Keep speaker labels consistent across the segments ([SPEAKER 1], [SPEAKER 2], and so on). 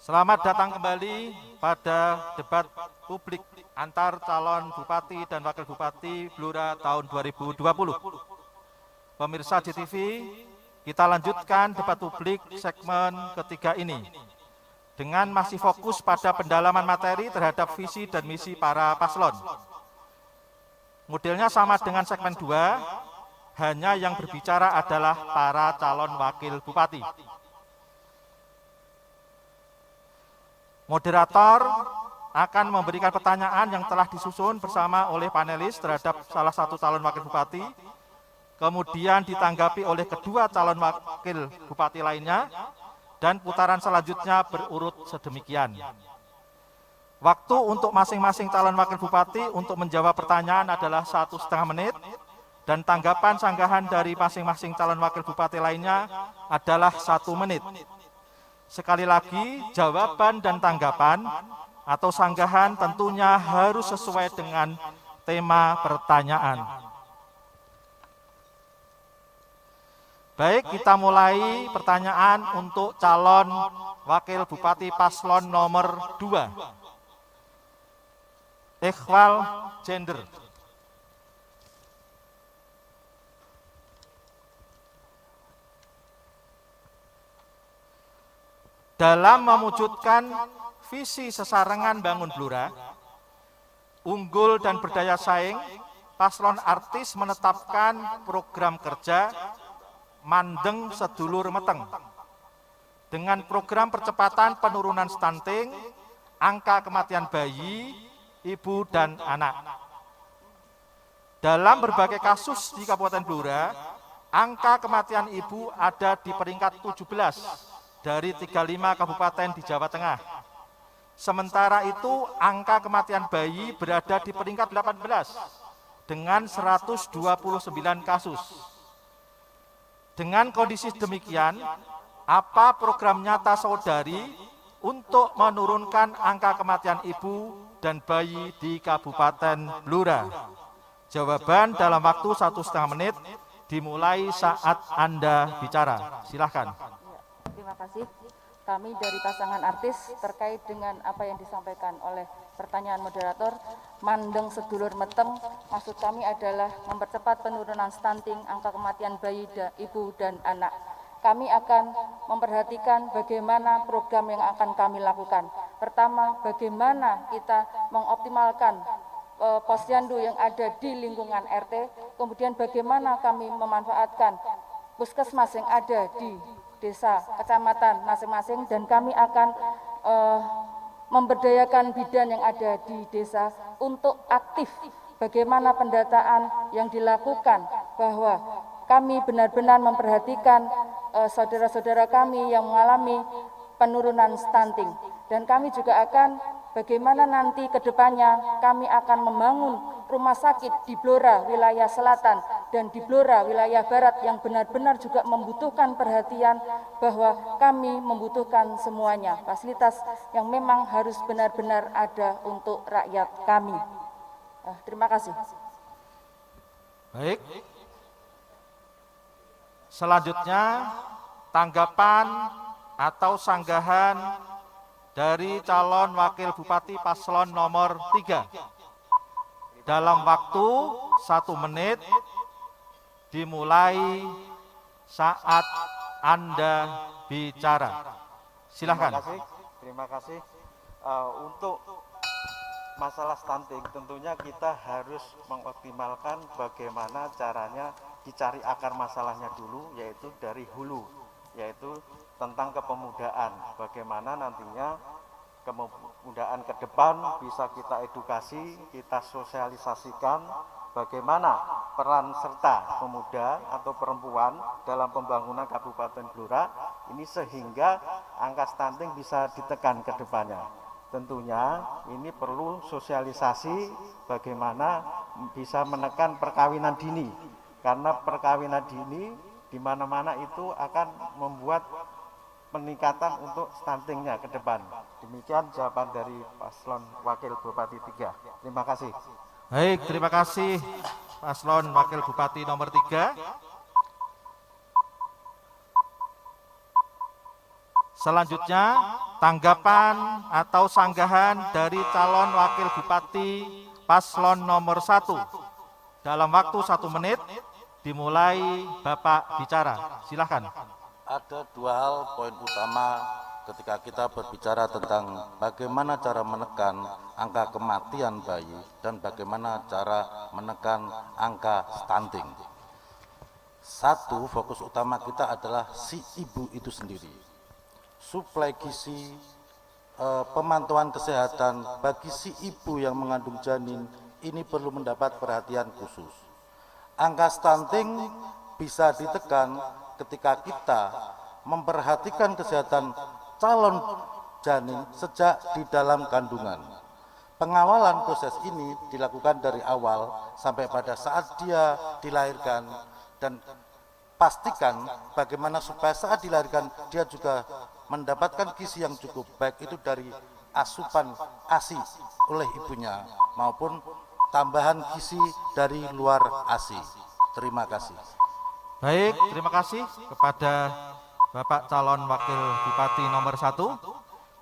[SPEAKER 1] Selamat datang kembali pada debat publik antar calon bupati dan wakil bupati Blora tahun 2020. Pemirsa JTV, kita lanjutkan debat publik segmen ketiga ini dengan masih fokus pada pendalaman materi terhadap visi dan misi para paslon. Modelnya sama dengan segmen 2, hanya yang berbicara adalah para calon wakil bupati. Moderator akan memberikan pertanyaan yang telah disusun bersama oleh panelis terhadap salah satu calon wakil bupati, kemudian ditanggapi oleh kedua calon wakil bupati lainnya, dan putaran selanjutnya berurut sedemikian. Waktu untuk masing-masing calon wakil bupati untuk menjawab pertanyaan adalah 1,5 menit, dan tanggapan sanggahan dari masing-masing calon wakil bupati lainnya adalah 1 menit. Sekali lagi, jawaban dan tanggapan atau sanggahan tentunya harus sesuai dengan tema pertanyaan. Baik, kita mulai pertanyaan untuk calon wakil bupati paslon nomor 2. Ikhwal Gender. Dalam mewujudkan visi sesarengan bangun Blora, unggul dan berdaya saing, paslon artis menetapkan program kerja Mandeng Sedulur Meteng dengan program percepatan penurunan stunting, angka kematian bayi, ibu dan anak. Dalam berbagai kasus di Kabupaten Blora, angka kematian ibu ada di peringkat 17 dari 35 kabupaten di Jawa Tengah. Sementara itu, angka kematian bayi berada di peringkat 18 dengan 129 kasus. Dengan kondisi demikian, apa program nyata saudari untuk menurunkan angka kematian ibu dan bayi di Kabupaten Blora? Jawaban dalam waktu 1,5 menit dimulai saat Anda bicara. Silakan.
[SPEAKER 2] Terima kasih. Kami dari pasangan artis terkait dengan apa yang disampaikan oleh pertanyaan moderator, Mandeng Sedulur Meteng, maksud kami adalah mempercepat penurunan stunting, angka kematian bayi, ibu dan anak. Kami akan memperhatikan bagaimana program yang akan kami lakukan. Pertama, bagaimana kita mengoptimalkan posyandu yang ada di lingkungan RT, kemudian bagaimana kami memanfaatkan puskesmas yang ada di desa, kecamatan masing-masing, dan kami akan memberdayakan bidan yang ada di desa untuk aktif. Bagaimana pendataan yang dilakukan, bahwa kami benar-benar memperhatikan saudara-saudara kami yang mengalami penurunan stunting. Dan kami juga akan bagaimana nanti ke depannya kami akan membangun rumah sakit di Blora wilayah selatan dan di Blora wilayah barat yang benar-benar juga membutuhkan perhatian, bahwa kami membutuhkan semuanya, fasilitas yang memang harus benar-benar ada untuk rakyat kami. Terima kasih.
[SPEAKER 1] Baik. Selanjutnya, tanggapan atau sanggahan dari calon wakil bupati paslon nomor 3. Dalam waktu 1 menit dimulai saat Anda bicara. Silakan.
[SPEAKER 3] Terima kasih. Untuk masalah stunting tentunya kita harus mengoptimalkan bagaimana caranya dicari akar masalahnya dulu, yaitu dari hulu, yaitu tentang kepemudaan. Bagaimana nantinya kepemudaan ke depan bisa kita edukasi, kita sosialisasikan bagaimana peran serta pemuda atau perempuan dalam pembangunan Kabupaten Blora ini, sehingga angka stunting bisa ditekan ke depannya. Tentunya ini perlu sosialisasi bagaimana bisa menekan perkawinan dini, karena perkawinan dini di mana-mana itu akan membuat peningkatan untuk stuntingnya ke depan. Demikian jawaban dari paslon wakil bupati 3. Terima kasih.
[SPEAKER 1] Baik, terima kasih paslon wakil bupati nomor 3. Selanjutnya, tanggapan atau sanggahan dari calon wakil bupati paslon nomor 1. Dalam waktu 1 menit, dimulai Bapak bicara. Silakan.
[SPEAKER 4] Ada dua hal poin utama ketika kita berbicara tentang bagaimana cara menekan angka kematian bayi dan bagaimana cara menekan angka stunting. Satu, fokus utama kita adalah si ibu itu sendiri. Suplai gizi, pemantauan kesehatan bagi si ibu yang mengandung janin ini perlu mendapat perhatian khusus. Angka stunting bisa ditekan ketika kita memperhatikan kesehatan calon janin sejak di dalam kandungan. Pengawalan proses ini dilakukan dari awal sampai pada saat dia dilahirkan, dan pastikan bagaimana supaya saat dilahirkan dia juga mendapatkan gizi yang cukup, baik itu dari asupan ASI oleh ibunya maupun tambahan gizi dari luar ASI. Terima kasih.
[SPEAKER 1] Baik, terima kasih kepada Bapak calon wakil bupati nomor 1.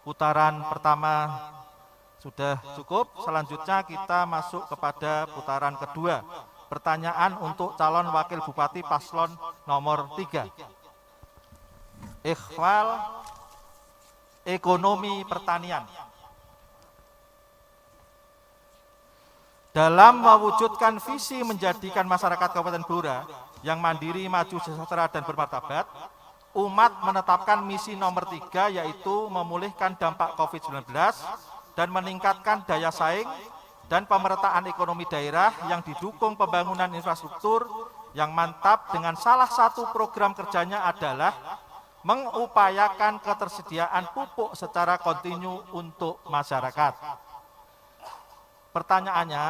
[SPEAKER 1] Putaran pertama sudah cukup. Selanjutnya kita masuk kepada putaran kedua. Pertanyaan untuk calon wakil bupati paslon nomor 3. Ikhwal ekonomi pertanian. Dalam mewujudkan visi menjadikan masyarakat Kabupaten Blora yang mandiri, maju, sejahtera, dan bermartabat, umat menetapkan misi nomor 3, yaitu memulihkan dampak COVID-19 dan meningkatkan daya saing dan pemerataan ekonomi daerah yang didukung pembangunan infrastruktur yang mantap, dengan salah satu program kerjanya adalah mengupayakan ketersediaan pupuk secara kontinu untuk masyarakat. Pertanyaannya,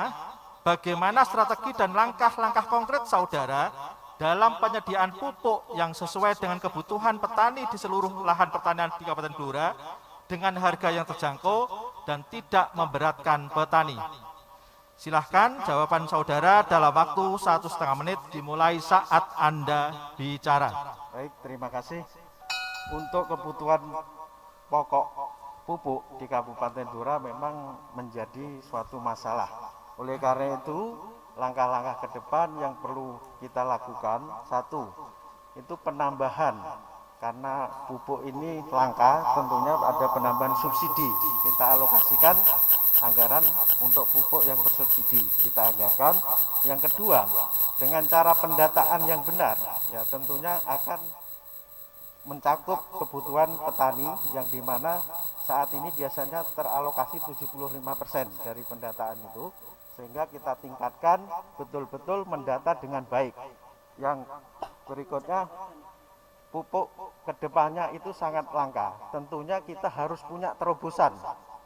[SPEAKER 1] bagaimana strategi dan langkah-langkah konkret saudara dalam penyediaan pupuk yang sesuai dengan kebutuhan petani di seluruh lahan pertanian di Kabupaten Blora dengan harga yang terjangkau dan tidak memberatkan petani? Silahkan jawaban saudara dalam waktu 1,5 menit dimulai saat Anda bicara.
[SPEAKER 3] Baik, terima kasih. Untuk kebutuhan pokok pupuk di Kabupaten Blora memang menjadi suatu masalah. Oleh karena itu, langkah-langkah ke depan yang perlu kita lakukan, satu, itu penambahan. Karena pupuk ini langka, tentunya ada penambahan subsidi. Kita alokasikan anggaran untuk pupuk yang bersubsidi, kita anggarkan. Yang kedua, dengan cara pendataan yang benar, ya tentunya akan mencakup kebutuhan petani yang dimana saat ini biasanya teralokasi 75% dari pendataan itu, sehingga kita tingkatkan betul-betul mendata dengan baik. Yang berikutnya, pupuk kedepannya itu sangat langka. Tentunya kita harus punya terobosan.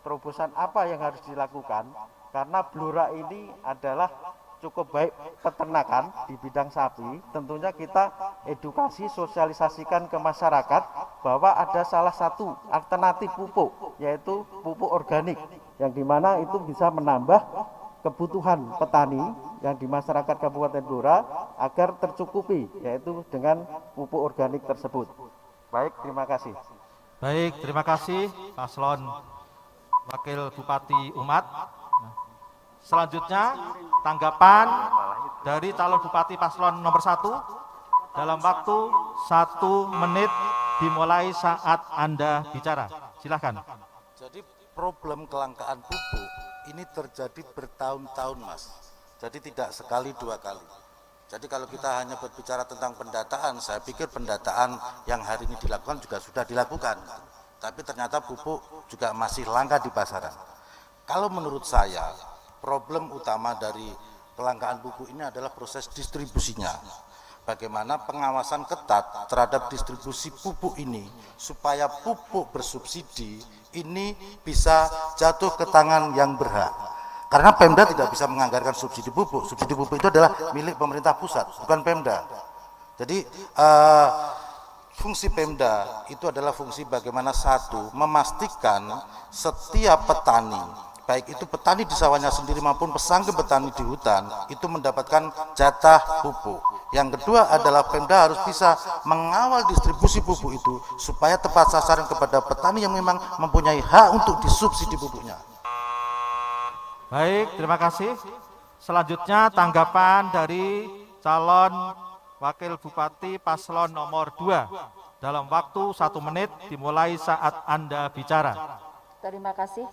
[SPEAKER 3] Terobosan apa yang harus dilakukan? Karena Blora ini adalah cukup baik peternakan di bidang sapi, tentunya kita edukasi, sosialisasikan ke masyarakat bahwa ada salah satu alternatif pupuk, yaitu pupuk organik, yang dimana itu bisa menambah kebutuhan petani yang di masyarakat Kabupaten Blora agar tercukupi, yaitu dengan pupuk organik tersebut. Baik, terima kasih.
[SPEAKER 1] Baik, terima kasih paslon wakil bupati Umat. Selanjutnya, tanggapan dari calon bupati paslon nomor 1 dalam waktu 1 menit dimulai saat Anda bicara. Silakan.
[SPEAKER 4] Jadi problem kelangkaan pupuk ini terjadi bertahun-tahun, Mas. Jadi tidak sekali dua kali. Jadi kalau kita hanya berbicara tentang pendataan, saya pikir pendataan yang hari ini dilakukan juga sudah dilakukan. Tapi ternyata pupuk juga masih langka di pasaran. Kalau menurut saya, problem utama dari kelangkaan pupuk ini adalah proses distribusinya. Bagaimana pengawasan ketat terhadap distribusi pupuk ini supaya pupuk bersubsidi ini bisa jatuh ke tangan yang berhak. Karena Pemda tidak bisa menganggarkan subsidi pupuk. Subsidi pupuk itu adalah milik pemerintah pusat, bukan Pemda. Jadi fungsi Pemda itu adalah fungsi bagaimana, satu, memastikan setiap petani, baik itu petani di sawahnya sendiri maupun pesangga petani di hutan itu mendapatkan jatah pupuk. Yang kedua adalah Pemda harus bisa mengawal distribusi pupuk itu supaya tepat sasaran kepada petani yang memang mempunyai hak untuk disubsidi pupuknya.
[SPEAKER 1] Baik, terima kasih. Selanjutnya tanggapan dari calon Wakil Bupati Paslon nomor 2 dalam waktu 1 menit dimulai saat Anda bicara.
[SPEAKER 2] Terima kasih.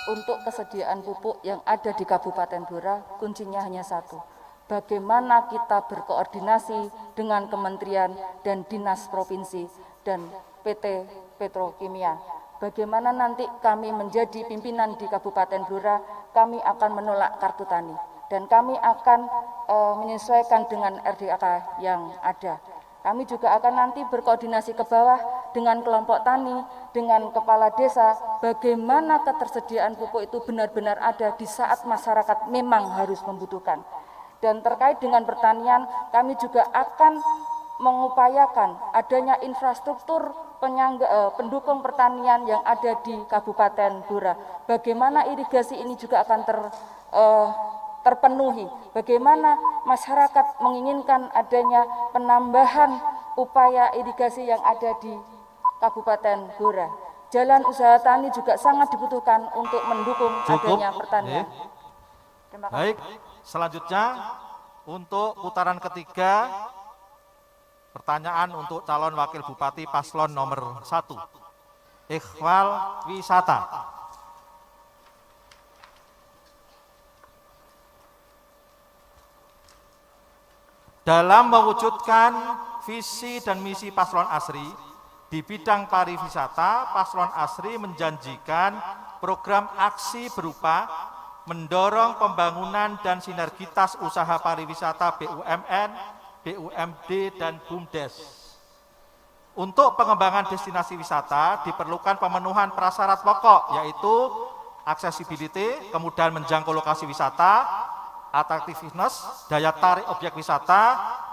[SPEAKER 2] Untuk kesediaan pupuk yang ada di Kabupaten Blora, kuncinya hanya satu. Bagaimana kita berkoordinasi dengan kementerian dan dinas provinsi dan PT Petrokimia. Bagaimana nanti kami menjadi pimpinan di Kabupaten Blora, kami akan menolak kartu tani. Dan kami akan menyesuaikan dengan RDAK yang ada. Kami juga akan nanti berkoordinasi ke bawah dengan kelompok tani, dengan kepala desa, bagaimana ketersediaan pupuk itu benar-benar ada di saat masyarakat memang harus membutuhkan. Dan terkait dengan pertanian, kami juga akan mengupayakan adanya infrastruktur pendukung pertanian yang ada di Kabupaten Blora. Bagaimana irigasi ini juga akan terpenuhi, bagaimana masyarakat menginginkan adanya penambahan upaya irigasi yang ada di Kabupaten Blora. Jalan usaha tani juga sangat dibutuhkan untuk mendukung adanya pertanian. Terima kasih.
[SPEAKER 1] Baik, selanjutnya untuk putaran ketiga, pertanyaan untuk calon Wakil Bupati Paslon nomor 1, Ikhwal Wisata. Dalam mewujudkan visi dan misi Paslon Asri di bidang pariwisata, Paslon Asri menjanjikan program aksi berupa mendorong pembangunan dan sinergitas usaha pariwisata BUMN, BUMD, dan BUMDes. Untuk pengembangan destinasi wisata diperlukan pemenuhan prasyarat pokok, yaitu accessibility, kemudian menjangkau lokasi wisata, atraktivitas, daya tarik objek wisata,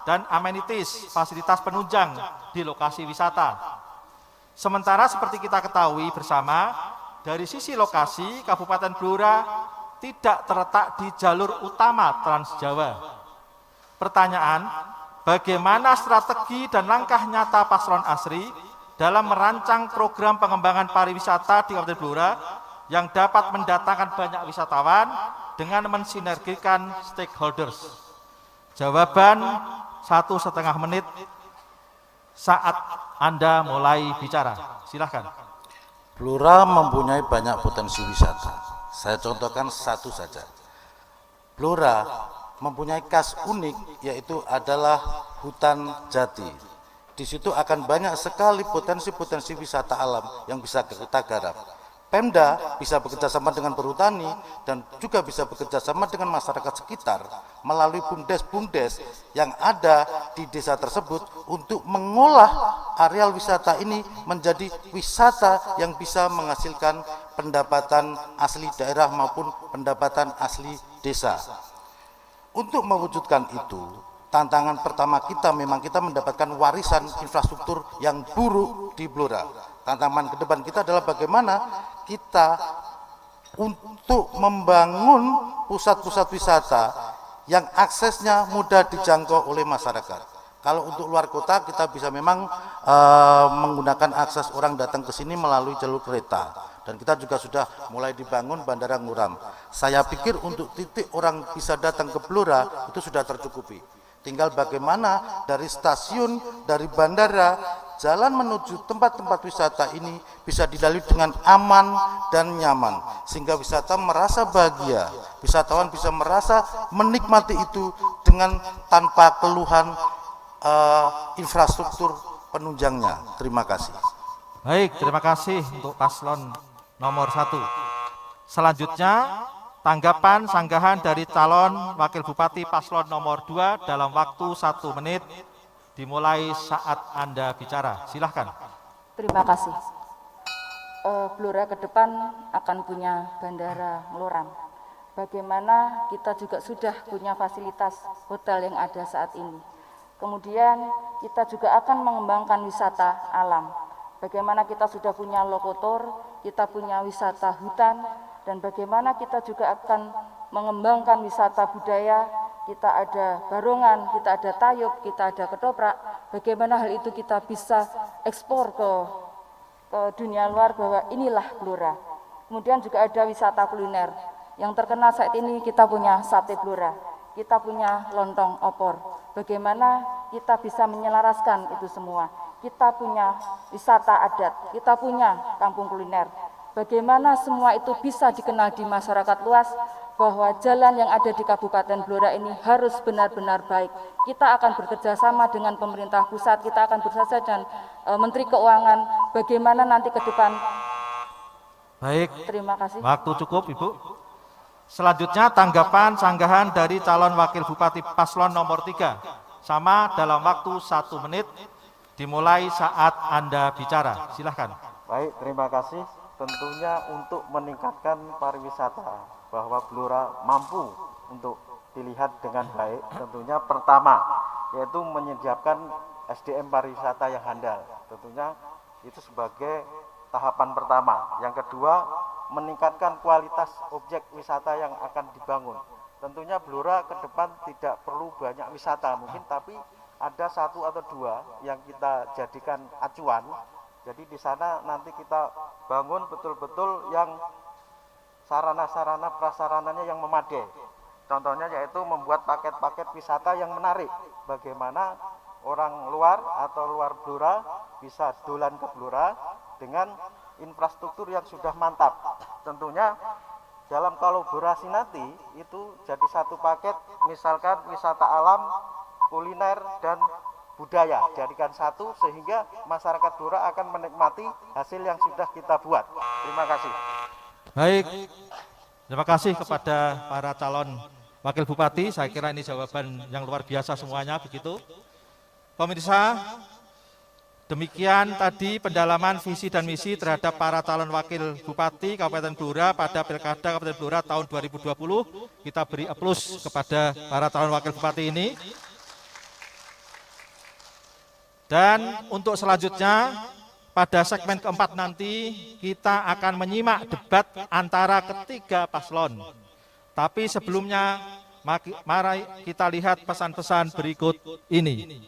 [SPEAKER 1] dan amenities, fasilitas penunjang di lokasi wisata. Sementara seperti kita ketahui bersama, dari sisi lokasi, Kabupaten Blora tidak terletak di jalur utama Trans Jawa. Pertanyaan, bagaimana strategi dan langkah nyata Paslon Asri dalam merancang program pengembangan pariwisata di Kabupaten Blora yang dapat mendatangkan banyak wisatawan dengan mensinergikan stakeholders? Jawaban 1,5 menit saat Anda mulai bicara. Silakan.
[SPEAKER 4] Blora mempunyai banyak potensi wisata. Saya contohkan satu saja. Blora mempunyai khas unik, yaitu adalah hutan jati. Di situ akan banyak sekali potensi-potensi wisata alam yang bisa kita garap. Pemda bisa bekerja sama dengan perhutani dan juga bisa bekerja sama dengan masyarakat sekitar melalui BUMDes yang ada di desa tersebut untuk mengolah areal wisata ini menjadi wisata yang bisa menghasilkan pendapatan asli daerah maupun pendapatan asli desa. Untuk mewujudkan itu, tantangan pertama kita memang kita mendapatkan warisan infrastruktur yang buruk di Blora. Tantangan ke depan kita adalah bagaimana kita untuk membangun pusat-pusat wisata yang aksesnya mudah dijangkau oleh masyarakat. Kalau untuk luar kota kita bisa memang menggunakan akses orang datang ke sini melalui jalur kereta. Dan kita juga sudah mulai dibangun Bandara Nguram. Saya pikir untuk titik orang bisa datang ke Blora itu sudah tercukupi. Tinggal bagaimana dari stasiun, dari bandara, jalan menuju tempat-tempat wisata ini bisa dilalui dengan aman dan nyaman. Sehingga wisata merasa bahagia, wisatawan bisa merasa menikmati itu dengan tanpa keluhan infrastruktur penunjangnya. Terima kasih.
[SPEAKER 1] Baik, terima kasih untuk paslon nomor 1. Selanjutnya, tanggapan sanggahan dari calon Wakil Bupati Paslon nomor 2 dalam waktu 1 menit dimulai saat Anda bicara. Silahkan.
[SPEAKER 2] Terima kasih. Blora ke depan akan punya Bandara Nguram. Bagaimana kita juga sudah punya fasilitas hotel yang ada saat ini. Kemudian kita juga akan mengembangkan wisata alam. Bagaimana kita sudah punya lokotor, kita punya wisata hutan, dan bagaimana kita juga akan mengembangkan wisata budaya. Kita ada barongan, kita ada tayub, kita ada ketoprak, bagaimana hal itu kita bisa ekspor ke dunia luar bahwa inilah Blora. Kemudian juga ada wisata kuliner, yang terkenal saat ini kita punya sate Blora, kita punya lontong opor, bagaimana kita bisa menyelaraskan itu semua. Kita punya wisata adat, kita punya kampung kuliner, bagaimana semua itu bisa dikenal di masyarakat luas, bahwa jalan yang ada di Kabupaten Blora ini harus benar-benar baik. Kita akan bekerja sama dengan pemerintah pusat, kita akan bersama dengan Menteri Keuangan, bagaimana nanti ke depan.
[SPEAKER 1] Baik,
[SPEAKER 2] Terima kasih.
[SPEAKER 1] waktu cukup Ibu. Selanjutnya tanggapan sanggahan dari calon wakil bupati paslon nomor 3. Sama dalam waktu 1 menit, dimulai saat Anda bicara. Silahkan.
[SPEAKER 3] Baik, terima kasih. Tentunya untuk meningkatkan pariwisata, bahwa Blora mampu untuk dilihat dengan baik, tentunya pertama yaitu menyediakan SDM pariwisata yang handal. Tentunya itu sebagai tahapan pertama. Yang kedua, meningkatkan kualitas objek wisata yang akan dibangun. Tentunya Blora ke depan tidak perlu banyak wisata mungkin, tapi ada 1 atau 2 yang kita jadikan acuan. Jadi di sana nanti kita bangun betul-betul yang sarana-sarana prasarananya yang memadai. Contohnya yaitu membuat paket-paket wisata yang menarik. Bagaimana orang luar atau luar Blora bisa dolan ke Blora dengan infrastruktur yang sudah mantap. Tentunya dalam kolaborasi nanti itu jadi satu paket, misalkan wisata alam, kuliner, dan budaya, jadikan satu sehingga masyarakat Blora akan menikmati hasil yang sudah kita buat. Terima kasih.
[SPEAKER 1] Baik, terima kasih kepada para calon wakil bupati. Saya kira ini jawaban yang luar biasa semuanya, begitu. Pemirsa, demikian tadi pendalaman visi dan misi terhadap para calon wakil bupati Kabupaten Blora pada Pilkada Kabupaten Blora tahun 2020. Kita beri aplaus kepada para calon wakil bupati ini. Dan untuk selanjutnya, pada segmen keempat nanti kita akan menyimak debat antara ketiga paslon. Tapi sebelumnya, mari kita lihat pesan-pesan berikut ini.